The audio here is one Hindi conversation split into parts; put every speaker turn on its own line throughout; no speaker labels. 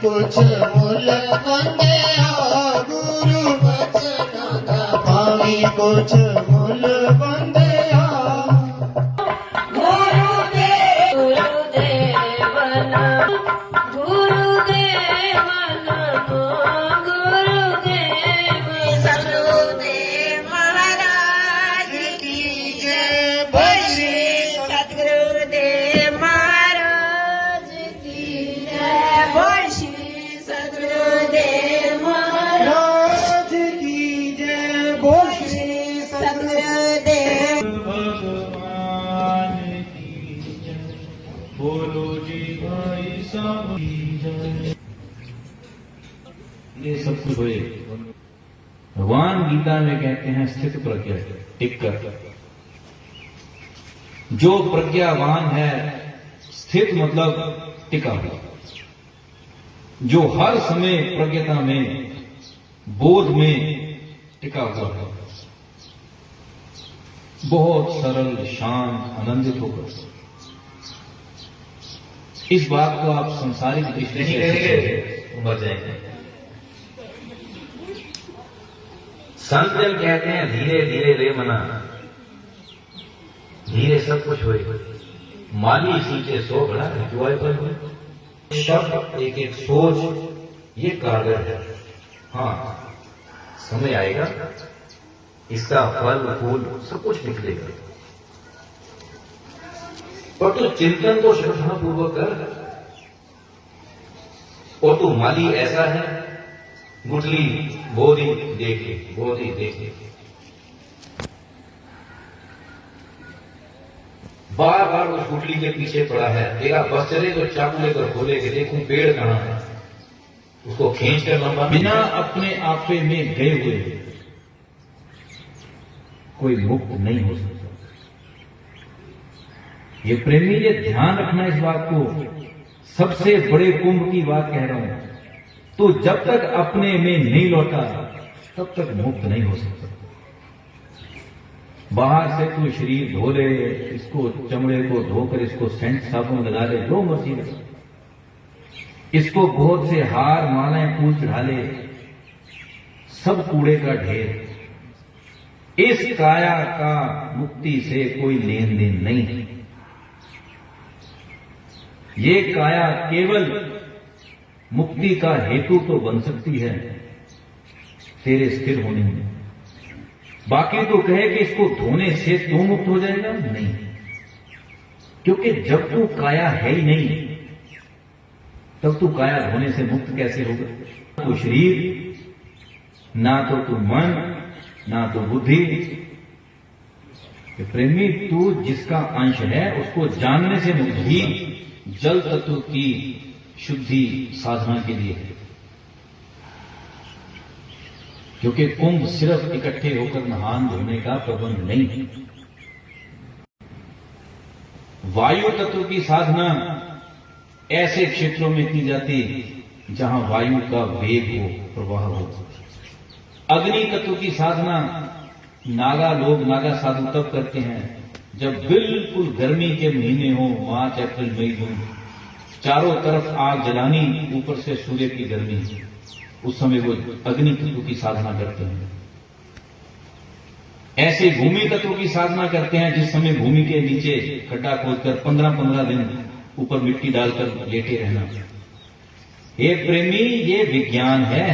कुछ मुल बंदिया गुरु बचना दा पावी कुछ मुल बंदिया
सतगुरुदेव महाराज की जय। बोल श्री सतगुरुदेव महाराज की जय। बोल श्री सतगुरुदेव महाराज
की जय। बोल
श्री सतगुरुदेव।
भगवान की जय। बोलो जी भाई सब की जय।
ये सब कुछ हुए। भगवान गीता में कहते हैं स्थित प्रज्ञा टिक कर। जो प्रज्ञावान है, स्थित मतलब टिका हुआ, जो हर समय प्रज्ञता में, बोध में टिका हुआ है, बहुत सरल, शांत, आनंदित होकर। इस बात को आप संसारिक दृष्टि से
उमर जाएंगे। संत जन कहते हैं धीरे धीरे रे मना, धीरे सब कुछ होए। माली सींचे सो बड़ा रिचुआई पर शब्द एक एक सोच ये कारगर है। हाँ, समय आएगा, इसका फल फूल सब कुछ निकलेगा। और तू चिंतन तो श्रद्धा पूर्वक कर। और तू माली ऐसा है, गुटली बोधी देखे, बोधी देखे, बार बार उस गुटली के पीछे पड़ा है। तेरा बस चले तो चाकू लेकर खोले के देखूं पेड़ कहां है, उसको खींच कर लंबा।
बिना अपने आपे में गए हुए कोई मुक्त नहीं हो सकता। ये प्रेमी, ये ध्यान रखना इस बात को, सबसे बड़े कुंभ की बात कह रहा हूं। तो जब तक अपने में नहीं लौटा तब तक मुक्त नहीं हो सकता। बाहर से कोई शरीर धो ले, इसको चमड़े को धोकर इसको सेंट साबुन लगा ले, जो मर्जी लगे, इसको बहुत से हार मालाएं फूल चढ़ा ले, सब कूड़े का ढेर। इस काया का मुक्ति से कोई लेन देन नहीं। ये काया केवल मुक्ति का हेतु तो बन सकती है तेरे स्थिर होने में। बाकी तो कहे कि इसको धोने से तू मुक्त हो जाएगा, नहीं। क्योंकि जब तू काया है ही नहीं, तब तू काया धोने से मुक्त कैसे होगा। तो शरीर, ना तो तू मन, ना तो बुद्धि। प्रेमी, तू जिसका अंश है उसको जानने से मुक्त ही जल तत्व की शुद्धि साधना के लिए है। क्योंकि कुंभ सिर्फ इकट्ठे होकर नहान धोने का प्रबंध नहीं है। वायु तत्व की साधना ऐसे क्षेत्रों में की जाती जहां वायु का वेग हो, प्रवाह हो। अग्नि तत्व की साधना नागा लोग, नागा साधु तब करते हैं जब बिल्कुल गर्मी के महीने हो, मार्च, अप्रैल, मई, जून, चारों तरफ आग जलानी, ऊपर से सूर्य की गर्मी, उस समय वो अग्नि तत्व की साधना करते हैं। ऐसे भूमि तत्व की साधना करते हैं जिस समय भूमि के नीचे खड्डा खोदकर 15-15 दिन ऊपर मिट्टी डालकर लेटे रहना। हे प्रेमी, ये विज्ञान है,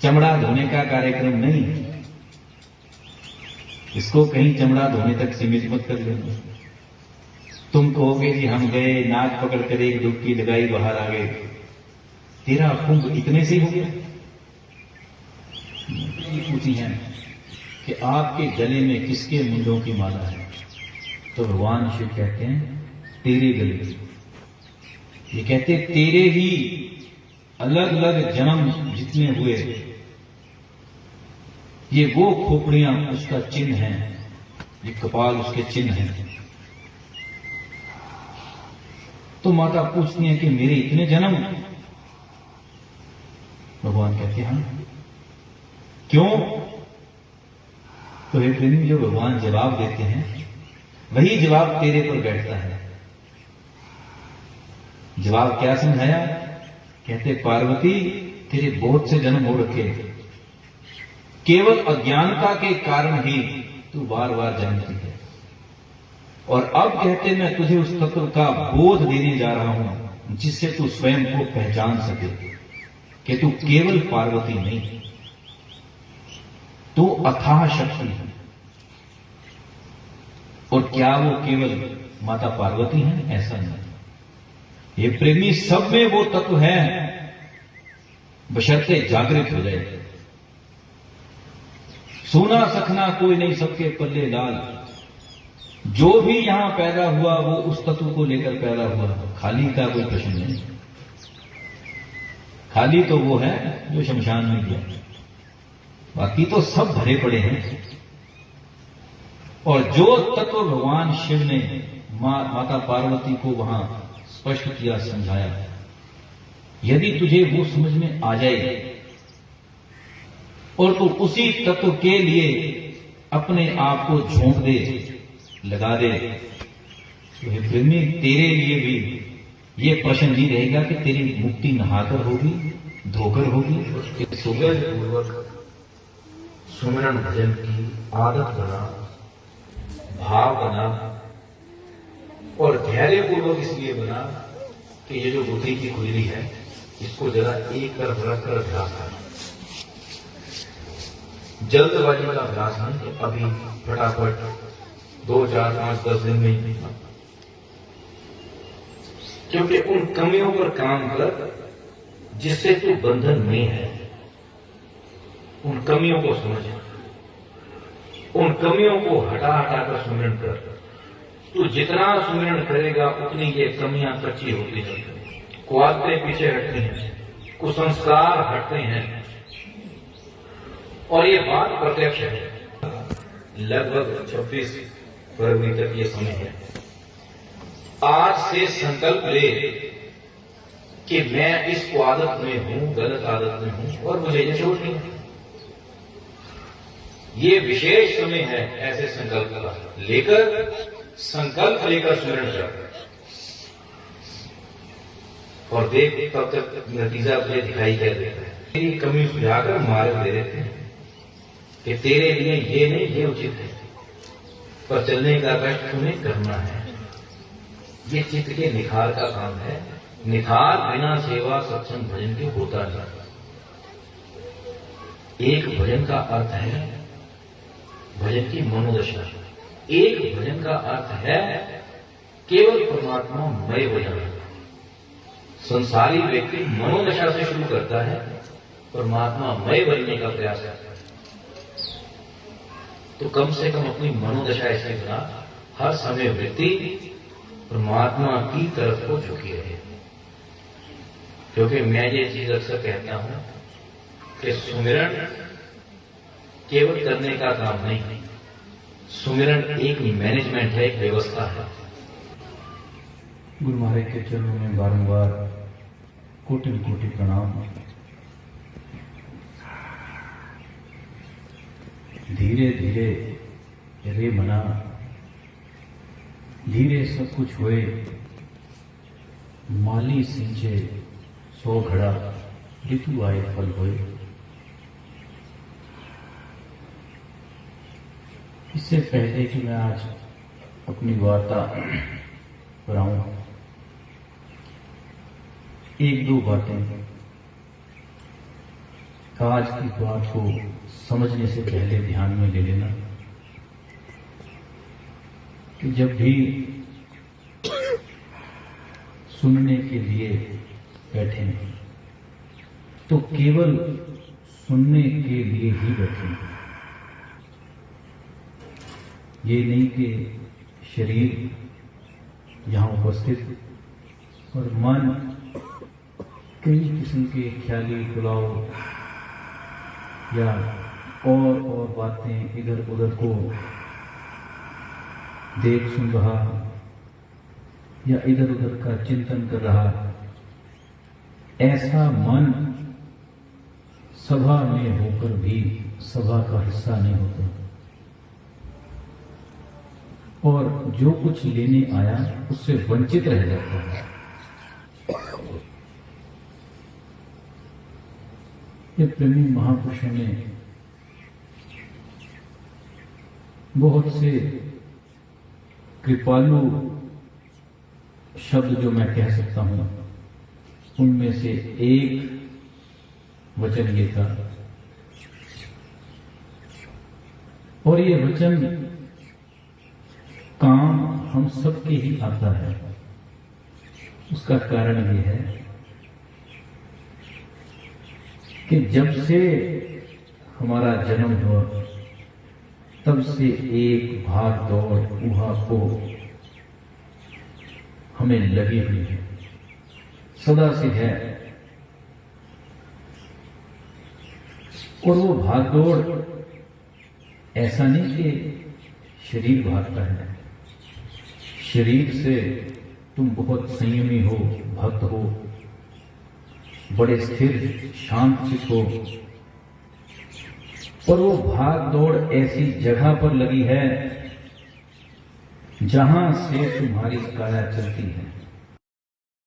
चमड़ा धोने का कार्यक्रम नहीं। इसको कहीं चमड़ा धोने तक सीमित मत कर लेना। तुम कहोगे जी हम गए, नाक पकड़कर एक डुबकी लगाई, बाहर आ गए, तेरा कुंभ इतने से ही हो गया। पूछी है कि आपके गले में किसके मुंडों की माला है, तो भगवान शिव कहते हैं तेरे गले। ये कहते तेरे ही अलग अलग जन्म जितने हुए, ये वो खोपड़ियां उसका चिन्ह है, ये कपाल उसके चिन्ह है। तो माता पूछती है कि मेरे इतने जन्म? भगवान कहते हैं हाँ। क्यों? तो हे प्रेमी, जो भगवान जवाब देते हैं वही जवाब तेरे पर बैठता है। जवाब क्या समझाया? कहते पार्वती, तेरे बहुत से जन्म हो रखे, केवल अज्ञानता के कारण ही तू बार बार जन्मती है, और अब कहते मैं तुझे उस तत्व का बोध देने जा रहा हूं जिससे तू स्वयं को पहचान सके कि तू केवल पार्वती नहीं, तू अथाह शक्ति है। और क्या वो केवल माता पार्वती है? ऐसा नहीं। ये प्रेमी, सब में वो तत्व है, बशर्ते जागृत हो जाए। सोना सखना कोई नहीं, सबके पल्ले लाल। जो भी यहां पैदा हुआ वो उस तत्व को लेकर पैदा हुआ, खाली का कोई प्रश्न नहीं। खाली तो वो है जो शमशान में गया, बाकी तो सब भरे पड़े हैं। और जो तत्व भगवान शिव ने माता पार्वती को वहां स्पष्ट किया, समझाया, यदि तुझे वो समझ में आ जाए और तू उसी तत्व के लिए अपने आप को झोंक दे, लगा दे, तो हे प्रेमी, तेरे लिए भी ये प्रश्न नहीं रहेगा कि तेरी मुक्ति नहाकर होगी, धोकर होगी।
सुबह पूर्वक सुमिरन भजन की आदत बना, भाव बना, और धैर्य पूर्वक इसलिए बना कि ये जो बुद्धि की खुजली है इसको जरा एक तरफ रखकर अभ्यास करना। जल्दबाजी वाला अभ्यास नहीं कि अभी फटाफट 2, 4, 5, 10 दिन में, क्योंकि उन कमियों पर काम कर जिससे तू बंधन में है। उन कमियों को समझ, उन कमियों को हटा हटा कर सुमिरन कर। तू जितना सुमिरन करेगा उतनी ये कमियां कच्ची होती जाएंगी, क्वालितें पीछे हटती हैं, कुसंस्कार हटते हैं, और ये बात प्रत्यक्ष है। लगभग 26 फरवरी तक ये समय है। आज से संकल्प ले कि मैं इस आदत में हूं, गलत आदत में हूं, और मुझे ये छोड़नी है। ये विशेष समय है ऐसे संकल्प का लेकर, संकल्प लेकर सुमिरन कर, और देख तब तक नतीजा तुझे दिखाई क्या देता है। तेरी कमी सुझाकर मार्ग दे देते हैं कि तेरे लिए ये नहीं, ये उचित है, पर चलने का कष्ट तुम्हें करना है। ये चित्त के निखार का काम है। निखार बिना सेवा सत्संग भजन के होता नहीं। एक भजन का अर्थ है भजन की मनोदशा, एक भजन का अर्थ है केवल परमात्मा मय भजन। संसारी व्यक्ति मनोदशा से शुरू करता है, परमात्मा मय बनने का प्रयास करता है। तो कम से कम अपनी मनोदशा ऐसे बना, हर समय वृत्ति परमात्मा की तरफ को झुकी रहे। क्योंकि मैं ये चीज अक्सर कहता हूं कि सुमिरन केवल करने का काम नहीं, सुमिरन एक मैनेजमेंट है, एक व्यवस्था है।
गुरु महाराज के चरणों में बारंबार कोटि कोटि प्रणाम। धीरे धीरे रे मना, धीरे सब कुछ होए, माली सिंचे 100 घड़ा, ऋतु आए फल होए। इससे पहले कि मैं आज अपनी वार्ता पर आऊं, एक दो बातें आज की बात को समझने से पहले ध्यान में ले लेना कि जब भी सुनने के लिए बैठे तो केवल सुनने के लिए ही बैठे। ये नहीं कि शरीर यहां उपस्थित और मन कई किस्म के ख्याली पुलाव या और बातें इधर उधर को देख सुन रहा, या इधर उधर का चिंतन कर रहा, ऐसा मन सभा में होकर भी सभा का हिस्सा नहीं होता, और जो कुछ लेने आया उससे वंचित रह जाता है। ये प्रेमी महापुरुषों ने बहुत से कृपालु शब्द जो मैं कह सकता हूं, उनमें से एक वचन ये था, और ये वचन काम हम सबके ही आता है। उसका कारण ये है कि जब से हमारा जन्म हुआ तब से एक भाग दौड़ ऊहापोह हमें लगी हुई है, सदा से है। और वो भाग दौड़ ऐसा नहीं कि शरीर भागता है, शरीर से तुम बहुत संयमी हो, भक्त हो, बड़े स्थिर शांत चित्त हो, और वो भाग दौड़ ऐसी जगह पर लगी है जहां से तुम्हारी काया चलती है।